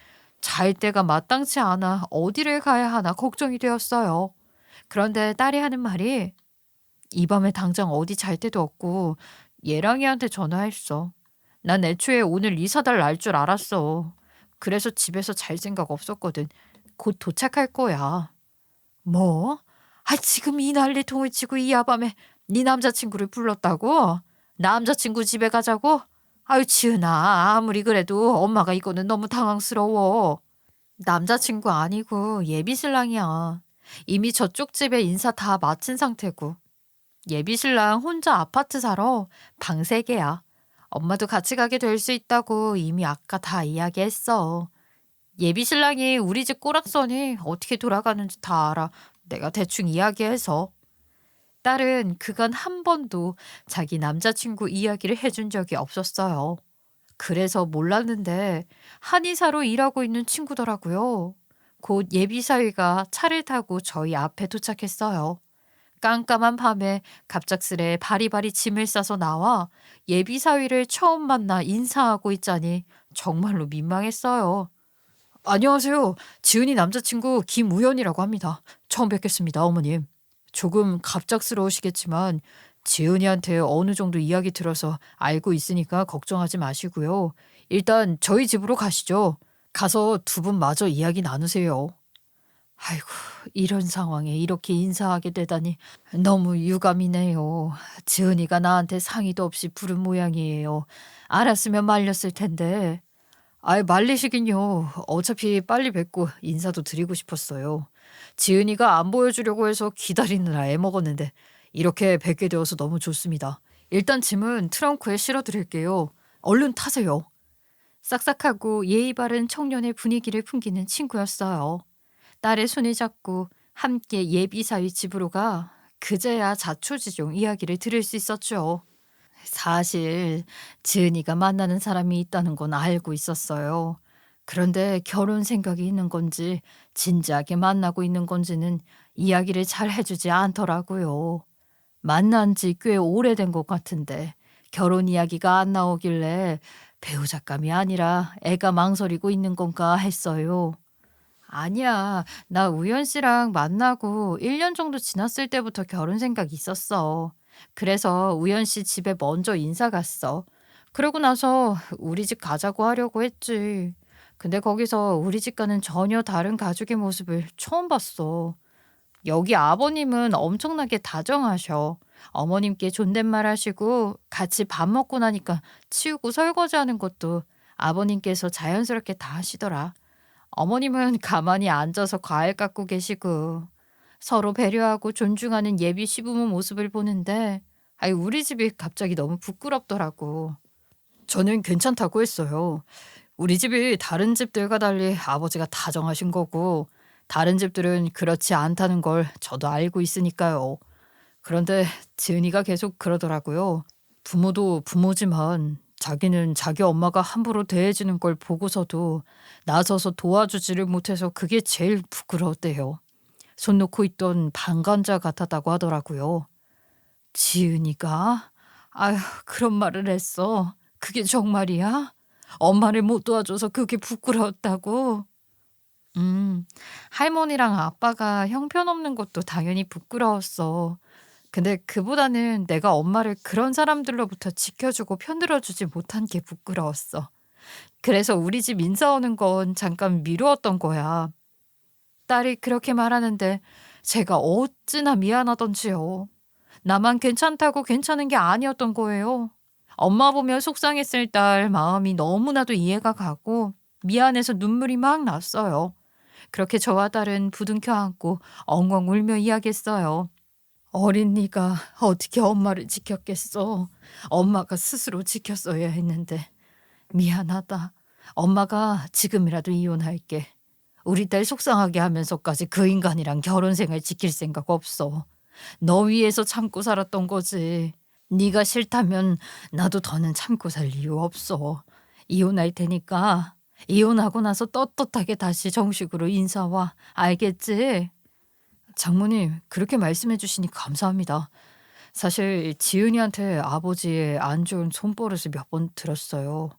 잘 때가 마땅치 않아 어디를 가야 하나 걱정이 되었어요. 그런데 딸이 하는 말이 이 밤에 당장 어디 잘 데도 없고 예랑이한테 전화했어. 난 애초에 오늘 이사달 날 줄 알았어. 그래서 집에서 잘 생각 없었거든. 곧 도착할 거야. 뭐? 아, 지금 이 난리통을 치고 이 야밤에 네 남자친구를 불렀다고? 남자친구 집에 가자고? 아유, 지은아, 아무리 그래도 엄마가 이거는 너무 당황스러워. 남자친구 아니고 예비신랑이야. 이미 저쪽 집에 인사 다 마친 상태고. 예비신랑 혼자 아파트 사러 방 3개야. 엄마도 같이 가게 될 수 있다고 이미 아까 다 이야기했어. 예비신랑이 우리 집 꼬락서니 어떻게 돌아가는지 다 알아. 내가 대충 이야기해서. 딸은 그간 한 번도 자기 남자친구 이야기를 해준 적이 없었어요. 그래서 몰랐는데 한의사로 일하고 있는 친구더라고요. 곧 예비사위가 차를 타고 저희 앞에 도착했어요. 깜깜한 밤에 갑작스레 바리바리 짐을 싸서 나와 예비사위를 처음 만나 인사하고 있자니 정말로 민망했어요. 안녕하세요. 지은이 남자친구 김우연이라고 합니다. 처음 뵙겠습니다, 어머님. 조금 갑작스러우시겠지만 지은이한테 어느 정도 이야기 들어서 알고 있으니까 걱정하지 마시고요. 일단 저희 집으로 가시죠. 가서 두 분 마저 이야기 나누세요. 아이고, 이런 상황에 이렇게 인사하게 되다니 너무 유감이네요. 지은이가 나한테 상의도 없이 부른 모양이에요. 알았으면 말렸을 텐데. 아이 말리시긴요. 어차피 빨리 뵙고 인사도 드리고 싶었어요. 지은이가 안 보여주려고 해서 기다리느라 애먹었는데 이렇게 뵙게 되어서 너무 좋습니다. 일단 짐은 트렁크에 실어 드릴게요. 얼른 타세요. 싹싹하고 예의 바른 청년의 분위기를 풍기는 친구였어요. 딸의 손을 잡고 함께 예비사위 집으로 가 그제야 자초지종 이야기를 들을 수 있었죠. 사실 지은이가 만나는 사람이 있다는 건 알고 있었어요. 그런데 결혼 생각이 있는 건지 진지하게 만나고 있는 건지는 이야기를 잘 해주지 않더라고요. 만난 지 꽤 오래된 것 같은데 결혼 이야기가 안 나오길래 배우자감이 아니라 애가 망설이고 있는 건가 했어요. 아니야. 나 우연 씨랑 만나고 1년 정도 지났을 때부터 결혼 생각이 있었어. 그래서 우연 씨 집에 먼저 인사 갔어. 그러고 나서 우리 집 가자고 하려고 했지. 근데 거기서 우리 집과는 전혀 다른 가족의 모습을 처음 봤어. 여기 아버님은 엄청나게 다정하셔. 어머님께 존댓말 하시고 같이 밥 먹고 나니까 치우고 설거지하는 것도 아버님께서 자연스럽게 다 하시더라. 어머님은 가만히 앉아서 과일 깎고 계시고 서로 배려하고 존중하는 예비 시부모 모습을 보는데 아이 우리 집이 갑자기 너무 부끄럽더라고. 저는 괜찮다고 했어요. 우리 집이 다른 집들과 달리 아버지가 다정하신 거고 다른 집들은 그렇지 않다는 걸 저도 알고 있으니까요. 그런데 지은이가 계속 그러더라고요. 부모도 부모지만 자기는 자기 엄마가 함부로 대해주는 걸 보고서도 나서서 도와주지를 못해서 그게 제일 부끄러웠대요. 손 놓고 있던 방관자 같았다고 하더라고요. 지은이가? 아휴, 그런 말을 했어. 그게 정말이야? 엄마를 못 도와줘서 그게 부끄러웠다고? 음, 할머니랑 아빠가 형편없는 것도 당연히 부끄러웠어. 근데 그보다는 내가 엄마를 그런 사람들로부터 지켜주고 편들어주지 못한 게 부끄러웠어. 그래서 우리 집 인사 오는 건 잠깐 미루었던 거야. 딸이 그렇게 말하는데 제가 어찌나 미안하던지요. 나만 괜찮다고 괜찮은 게 아니었던 거예요. 엄마 보며 속상했을 딸 마음이 너무나도 이해가 가고 미안해서 눈물이 막 났어요. 그렇게 저와 딸은 부둥켜 안고 엉엉 울며 이야기했어요. 어린 네가 어떻게 엄마를 지켰겠어. 엄마가 스스로 지켰어야 했는데. 미안하다. 엄마가 지금이라도 이혼할게. 우리 딸 속상하게 하면서까지 그 인간이랑 결혼 생활 지킬 생각 없어. 너 위해서 참고 살았던 거지. 네가 싫다면 나도 더는 참고 살 이유 없어. 이혼할 테니까 이혼하고 나서 떳떳하게 다시 정식으로 인사와. 알겠지? 장모님, 그렇게 말씀해 주시니 감사합니다. 사실 지은이한테 아버지의 안 좋은 손버릇을 몇 번 들었어요.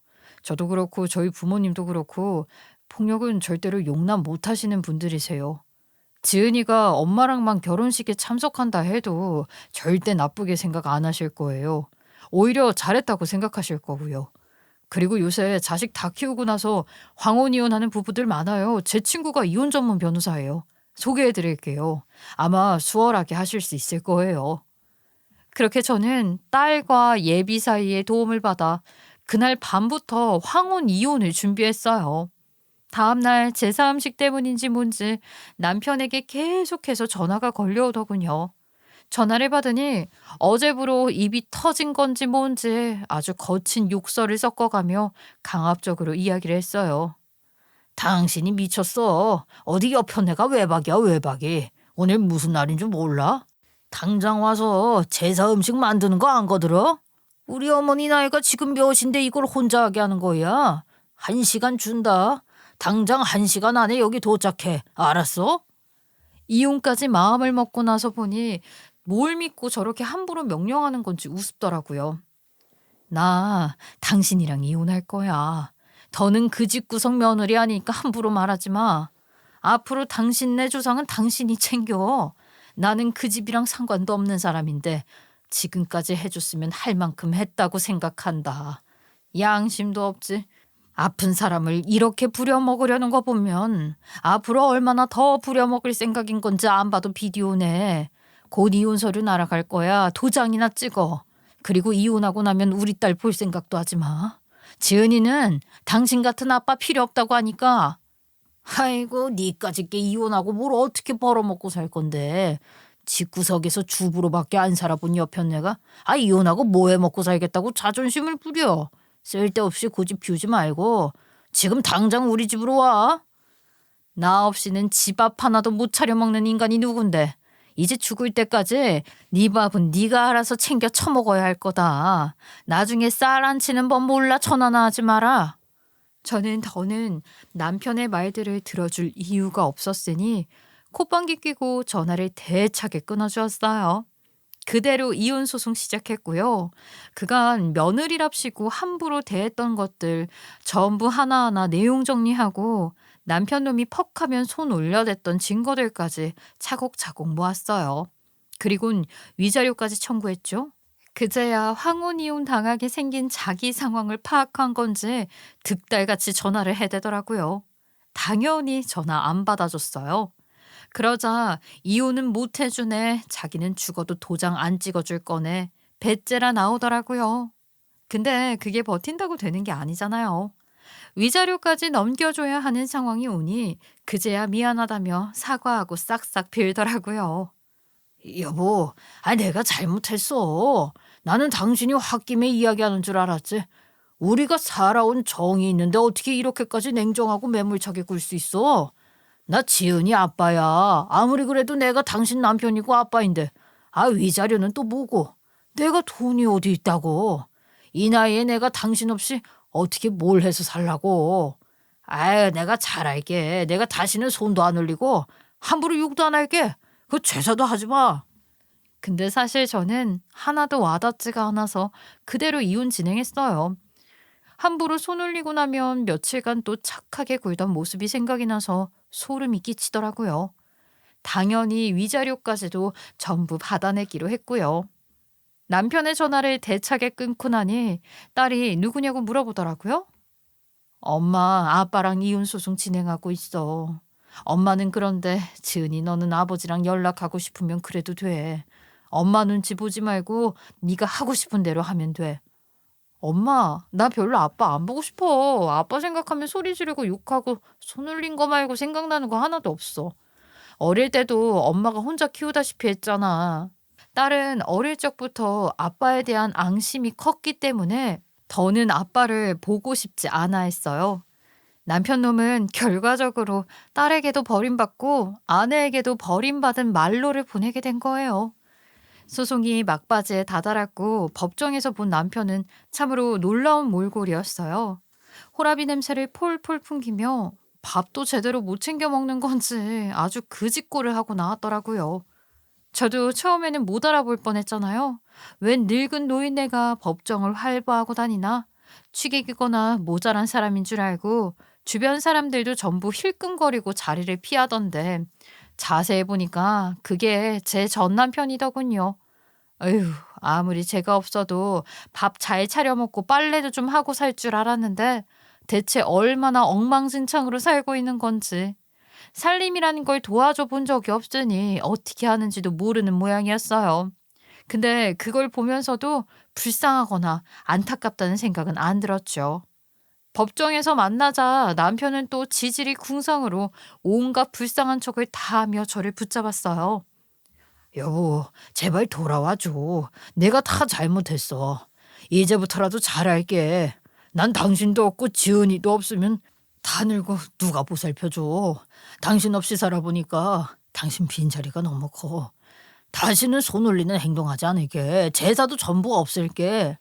저도 그렇고 저희 부모님도 그렇고 폭력은 절대로 용납 못 하시는 분들이세요. 지은이가 엄마랑만 결혼식에 참석한다 해도 절대 나쁘게 생각 안 하실 거예요. 오히려 잘했다고 생각하실 거고요. 그리고 요새 자식 다 키우고 나서 황혼 이혼하는 부부들 많아요. 제 친구가 이혼 전문 변호사예요. 소개해 드릴게요. 아마 수월하게 하실 수 있을 거예요. 그렇게 저는 딸과 예비 사이에 도움을 받아 그날 밤부터 황혼 이혼을 준비했어요. 다음날 제사 음식 때문인지 뭔지 남편에게 계속해서 전화가 걸려오더군요. 전화를 받으니 어제부로 입이 터진 건지 뭔지 아주 거친 욕설을 섞어가며 강압적으로 이야기를 했어요. 당신이 미쳤어. 어디 옆편네가 외박이야 외박이. 오늘 무슨 날인 줄 몰라? 당장 와서 제사 음식 만드는 거 안 거들어? 우리 어머니 나이가 지금 몇인데 이걸 혼자 하게 하는 거야? 1시간 준다. 당장 1시간 안에 여기 도착해. 알았어? 이혼까지 마음을 먹고 나서 보니 뭘 믿고 저렇게 함부로 명령하는 건지 우습더라고요. 나 당신이랑 이혼할 거야. 더는 그 집 구석 며느리 아니니까 함부로 말하지 마. 앞으로 당신네 조상은 당신이 챙겨. 나는 그 집이랑 상관도 없는 사람인데 지금까지 해줬으면 할 만큼 했다고 생각한다. 양심도 없지. 아픈 사람을 이렇게 부려먹으려는 거 보면 앞으로 얼마나 더 부려먹을 생각인 건지 안 봐도 비디오네. 곧 이혼 서류 날아갈 거야. 도장이나 찍어. 그리고 이혼하고 나면 우리 딸 볼 생각도 하지 마. 지은이는 당신 같은 아빠 필요 없다고 하니까. 아이고, 니까짓 게 이혼하고 뭘 어떻게 벌어먹고 살 건데. 집구석에서 주부로밖에 안 살아본 여편 내가 이혼하고 뭐 해 먹고 살겠다고 자존심을 부려. 쓸데없이 고집 피우지 말고 지금 당장 우리 집으로 와. 나 없이는 집 앞 하나도 못 차려 먹는 인간이 누군데. 이제 죽을 때까지 네 밥은 네가 알아서 챙겨 처먹어야 할 거다. 나중에 쌀 안 치는 법 몰라 전화나 하지 마라. 저는 더는 남편의 말들을 들어줄 이유가 없었으니 콧방귀 뀌고 전화를 대차게 끊어주었어요. 그대로 이혼 소송 시작했고요. 그간 며느리랍시고 함부로 대했던 것들 전부 하나하나 내용 정리하고 남편 놈이 퍽하면 손 올려댔던 증거들까지 차곡차곡 모았어요. 그리곤 위자료까지 청구했죠. 그제야 황혼 이혼 당하게 생긴 자기 상황을 파악한 건지 득달같이 전화를 해대더라고요. 당연히 전화 안 받아줬어요. 그러자 이혼은 못 해주네. 자기는 죽어도 도장 안 찍어줄 거네. 배째라 나오더라고요. 근데 그게 버틴다고 되는 게 아니잖아요. 위자료까지 넘겨줘야 하는 상황이 오니 그제야 미안하다며 사과하고 싹싹 빌더라고요. 여보, 내가 잘못했어. 나는 당신이 홧김에 이야기하는 줄 알았지. 우리가 살아온 정이 있는데 어떻게 이렇게까지 냉정하고 매몰차게 굴 수 있어? 나 지은이 아빠야. 아무리 그래도 내가 당신 남편이고 아빠인데. 위자료는 또 뭐고? 내가 돈이 어디 있다고. 이 나이에 내가 당신 없이 어떻게 뭘 해서 살라고. 내가 잘할게. 내가 다시는 손도 안 올리고 함부로 욕도 안 할게. 그 죄사도 하지 마. 근데 사실 저는 하나도 와닿지가 않아서 그대로 이혼 진행했어요. 함부로 손 올리고 나면 며칠간 또 착하게 굴던 모습이 생각이 나서 소름이 끼치더라고요. 당연히 위자료까지도 전부 받아내기로 했고요. 남편의 전화를 대차게 끊고 나니 딸이 누구냐고 물어보더라고요. 엄마, 아빠랑 이혼 소송 진행하고 있어. 엄마는 그런데 지은이 너는 아버지랑 연락하고 싶으면 그래도 돼. 엄마 눈치 보지 말고 네가 하고 싶은 대로 하면 돼. 엄마, 나 별로 아빠 안 보고 싶어. 아빠 생각하면 소리 지르고 욕하고 손 올린 거 말고 생각나는 거 하나도 없어. 어릴 때도 엄마가 혼자 키우다시피 했잖아. 딸은 어릴 적부터 아빠에 대한 앙심이 컸기 때문에 더는 아빠를 보고 싶지 않아 했어요. 남편 놈은 결과적으로 딸에게도 버림받고 아내에게도 버림받은 말로를 보내게 된 거예요. 소송이 막바지에 다다랐고 법정에서 본 남편은 참으로 놀라운 몰골이었어요. 호라비 냄새를 폴폴 풍기며 밥도 제대로 못 챙겨 먹는 건지 아주 그짓골을 하고 나왔더라고요. 저도 처음에는 못 알아볼 뻔했잖아요. 웬 늙은 노인네가 법정을 활보하고 다니나? 취객이거나 모자란 사람인 줄 알고 주변 사람들도 전부 힐끔거리고 자리를 피하던데 자세히 보니까 그게 제 전 남편이더군요. 에휴, 아무리 제가 없어도 밥 잘 차려 먹고 빨래도 좀 하고 살 줄 알았는데 대체 얼마나 엉망진창으로 살고 있는 건지. 살림이라는 걸 도와줘 본 적이 없으니 어떻게 하는지도 모르는 모양이었어요. 근데 그걸 보면서도 불쌍하거나 안타깝다는 생각은 안 들었죠. 법정에서 만나자 남편은 또 지질이 궁상으로 온갖 불쌍한 척을 다 하며 저를 붙잡았어요. 여보, 제발 돌아와줘. 내가 다 잘못했어. 이제부터라도 잘할게. 난 당신도 없고 지은이도 없으면 다 늙어 누가 보살펴줘. 당신 없이 살아보니까 당신 빈자리가 너무 커. 다시는 손 올리는 행동하지 않을게. 제사도 전부 없앨게.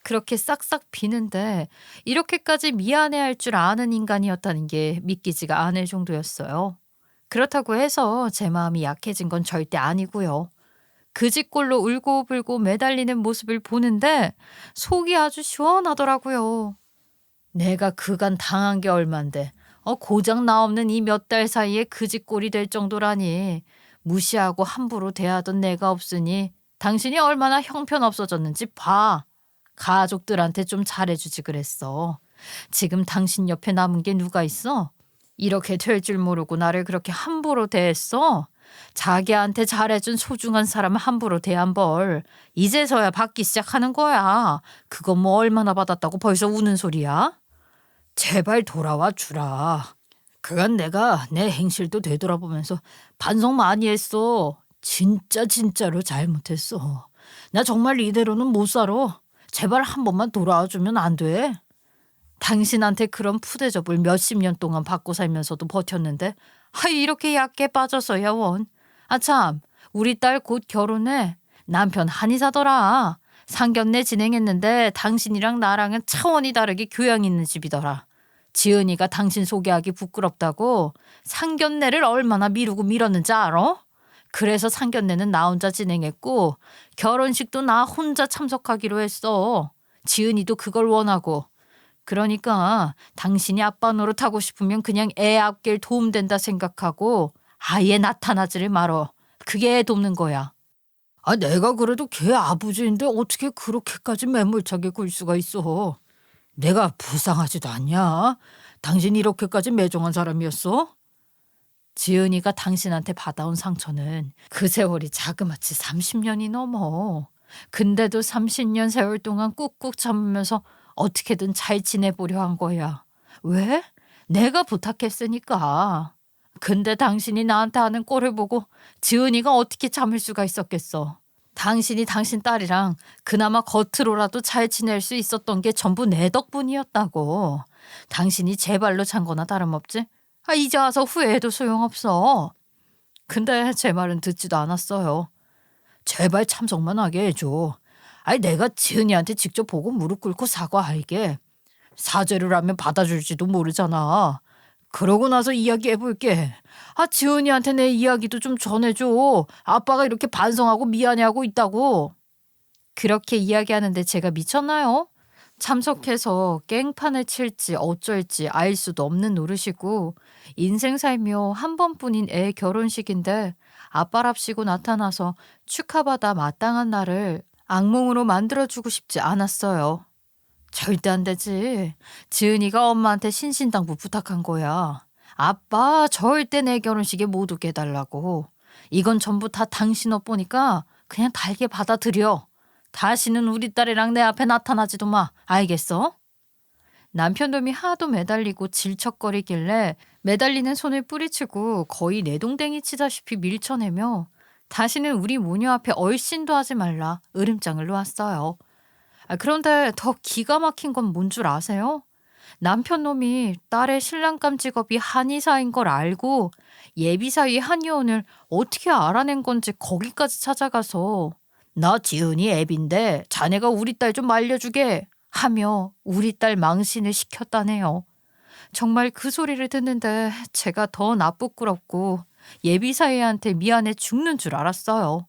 그렇게 싹싹 비는데 이렇게까지 미안해할 줄 아는 인간이었다는 게 믿기지가 않을 정도였어요. 그렇다고 해서 제 마음이 약해진 건 절대 아니고요. 그 집골로 울고불고 매달리는 모습을 보는데 속이 아주 시원하더라고요. 내가 그간 당한 게 얼만데 고작 나 없는 이 몇 달 사이에 그 집골이 될 정도라니. 무시하고 함부로 대하던 내가 없으니 당신이 얼마나 형편없어졌는지 봐. 가족들한테 좀 잘해주지 그랬어. 지금 당신 옆에 남은 게 누가 있어? 이렇게 될 줄 모르고 나를 그렇게 함부로 대했어? 자기한테 잘해준 소중한 사람 함부로 대한 벌 이제서야 받기 시작하는 거야. 그거 뭐 얼마나 받았다고 벌써 우는 소리야? 제발 돌아와 주라. 그간 내가 내 행실도 되돌아보면서 반성 많이 했어. 진짜로 잘못했어. 나 정말 이대로는 못 살아. 제발 한 번만 돌아와 주면 안 돼? 당신한테 그런 푸대접을 몇십 년 동안 받고 살면서도 버텼는데 이렇게 얕게 빠져서야 원. 참, 우리 딸 곧 결혼해. 남편 한의사더라. 상견례 진행했는데 당신이랑 나랑은 차원이 다르게 교양 있는 집이더라. 지은이가 당신 소개하기 부끄럽다고 상견례를 얼마나 미루고 미뤘는지 알아? 그래서 상견례는 나 혼자 진행했고 결혼식도 나 혼자 참석하기로 했어. 지은이도 그걸 원하고. 그러니까 당신이 아빠 노릇하고 싶으면 그냥 애 아낄 도움된다 생각하고 아예 나타나지를 말어. 그게 애 돕는 거야. 내가 그래도 걔 아버지인데 어떻게 그렇게까지 매몰차게 굴 수가 있어. 내가 불쌍하지도 않냐? 당신 이렇게까지 매정한 사람이었어? 지은이가 당신한테 받아온 상처는 그 세월이 자그마치 30년이 넘어. 근데도 30년 세월 동안 꾹꾹 참으면서 어떻게든 잘 지내보려 한 거야. 왜? 내가 부탁했으니까. 근데 당신이 나한테 하는 꼴을 보고 지은이가 어떻게 참을 수가 있었겠어. 당신이 당신 딸이랑 그나마 겉으로라도 잘 지낼 수 있었던 게 전부 내 덕분이었다고. 당신이 제 발로 찬 거나 다름없지? 이제 와서 후회해도 소용없어. 근데 제 말은 듣지도 않았어요. 제발 참석만 하게 해줘. 내가 지은이한테 직접 보고 무릎 꿇고 사과할게. 사죄를 하면 받아줄지도 모르잖아. 그러고 나서 이야기해볼게. 지은이한테 내 이야기도 좀 전해줘. 아빠가 이렇게 반성하고 미안해하고 있다고. 그렇게 이야기하는데 제가 미쳤나요? 참석해서 깽판을 칠지 어쩔지 알 수도 없는 노릇이고 인생 살며 한 번뿐인 애 결혼식인데 아빠랍시고 나타나서 축하받아 마땅한 날을 악몽으로 만들어주고 싶지 않았어요. 절대 안 되지. 지은이가 엄마한테 신신당부 부탁한 거야. 아빠 절대 내 결혼식에 못 오게 해달라고. 이건 전부 다 당신 옷보니까 그냥 달게 받아들여. 다시는 우리 딸이랑 내 앞에 나타나지도 마. 알겠어? 남편 놈이 하도 매달리고 질척거리길래 매달리는 손을 뿌리치고 거의 내동댕이 치다시피 밀쳐내며 다시는 우리 모녀 앞에 얼씬도 하지 말라 으름장을 놓았어요. 그런데 더 기가 막힌 건 뭔 줄 아세요? 남편 놈이 딸의 신랑감 직업이 한의사인 걸 알고 예비사위 한의원을 어떻게 알아낸 건지 거기까지 찾아가서 나 지은이 애빈데 자네가 우리 딸 좀 말려주게 하며 우리 딸 망신을 시켰다네요. 정말 그 소리를 듣는데 제가 더 나쁘끄럽고 예비사위한테 미안해 죽는 줄 알았어요.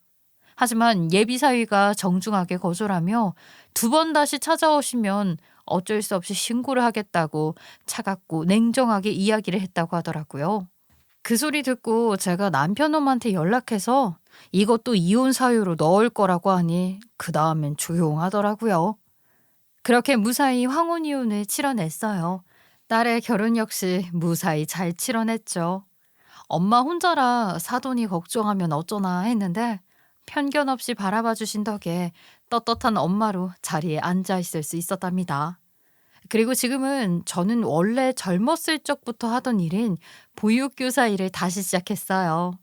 하지만 예비사위가 정중하게 거절하며 두 번 다시 찾아오시면 어쩔 수 없이 신고를 하겠다고 차갑고 냉정하게 이야기를 했다고 하더라고요. 그 소리 듣고 제가 남편놈한테 연락해서 이것도 이혼 사유로 넣을 거라고 하니 그 다음엔 조용하더라고요. 그렇게 무사히 황혼이혼을 치러냈어요. 딸의 결혼 역시 무사히 잘 치러냈죠. 엄마 혼자라 사돈이 걱정하면 어쩌나 했는데 편견 없이 바라봐 주신 덕에 떳떳한 엄마로 자리에 앉아 있을 수 있었답니다. 그리고 지금은 저는 원래 젊었을 적부터 하던 일인 보육교사 일을 다시 시작했어요.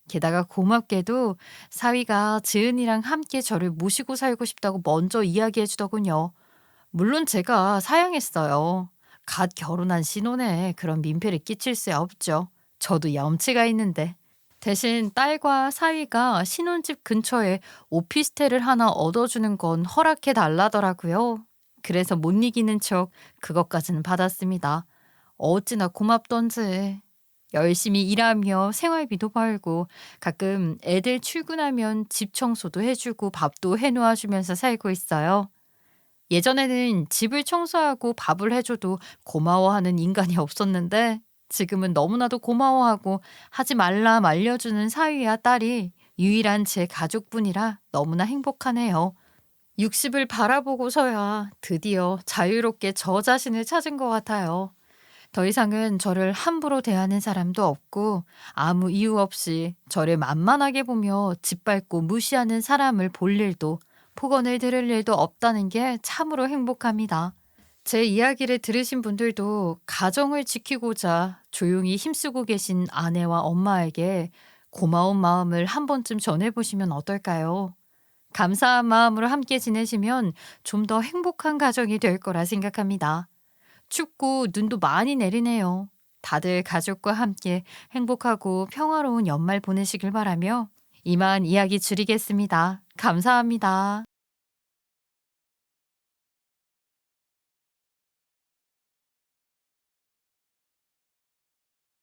게다가 고맙게도 사위가 지은이랑 함께 저를 모시고 살고 싶다고 먼저 이야기해 주더군요. 물론 제가 사양했어요. 갓 결혼한 신혼에 그런 민폐를 끼칠 수 없죠. 저도 염치가 있는데. 대신 딸과 사위가 신혼집 근처에 오피스텔을 하나 얻어주는 건 허락해 달라더라고요. 그래서 못 이기는 척 그것까지는 받았습니다. 어찌나 고맙던지. 열심히 일하며 생활비도 벌고 가끔 애들 출근하면 집 청소도 해주고 밥도 해놓아주면서 살고 있어요. 예전에는 집을 청소하고 밥을 해줘도 고마워하는 인간이 없었는데 지금은 너무나도 고마워하고 하지 말라 말려주는 사위와 딸이 유일한 제 가족뿐이라 너무나 행복하네요. 60을 바라보고서야 드디어 자유롭게 저 자신을 찾은 것 같아요. 더 이상은 저를 함부로 대하는 사람도 없고 아무 이유 없이 저를 만만하게 보며 짓밟고 무시하는 사람을 볼 일도 폭언을 들을 일도 없다는 게 참으로 행복합니다. 제 이야기를 들으신 분들도 가정을 지키고자 조용히 힘쓰고 계신 아내와 엄마에게 고마운 마음을 한 번쯤 전해보시면 어떨까요? 감사한 마음으로 함께 지내시면 좀 더 행복한 가정이 될 거라 생각합니다. 춥고 눈도 많이 내리네요. 다들 가족과 함께 행복하고 평화로운 연말 보내시길 바라며 이만 이야기 줄이겠습니다. 감사합니다.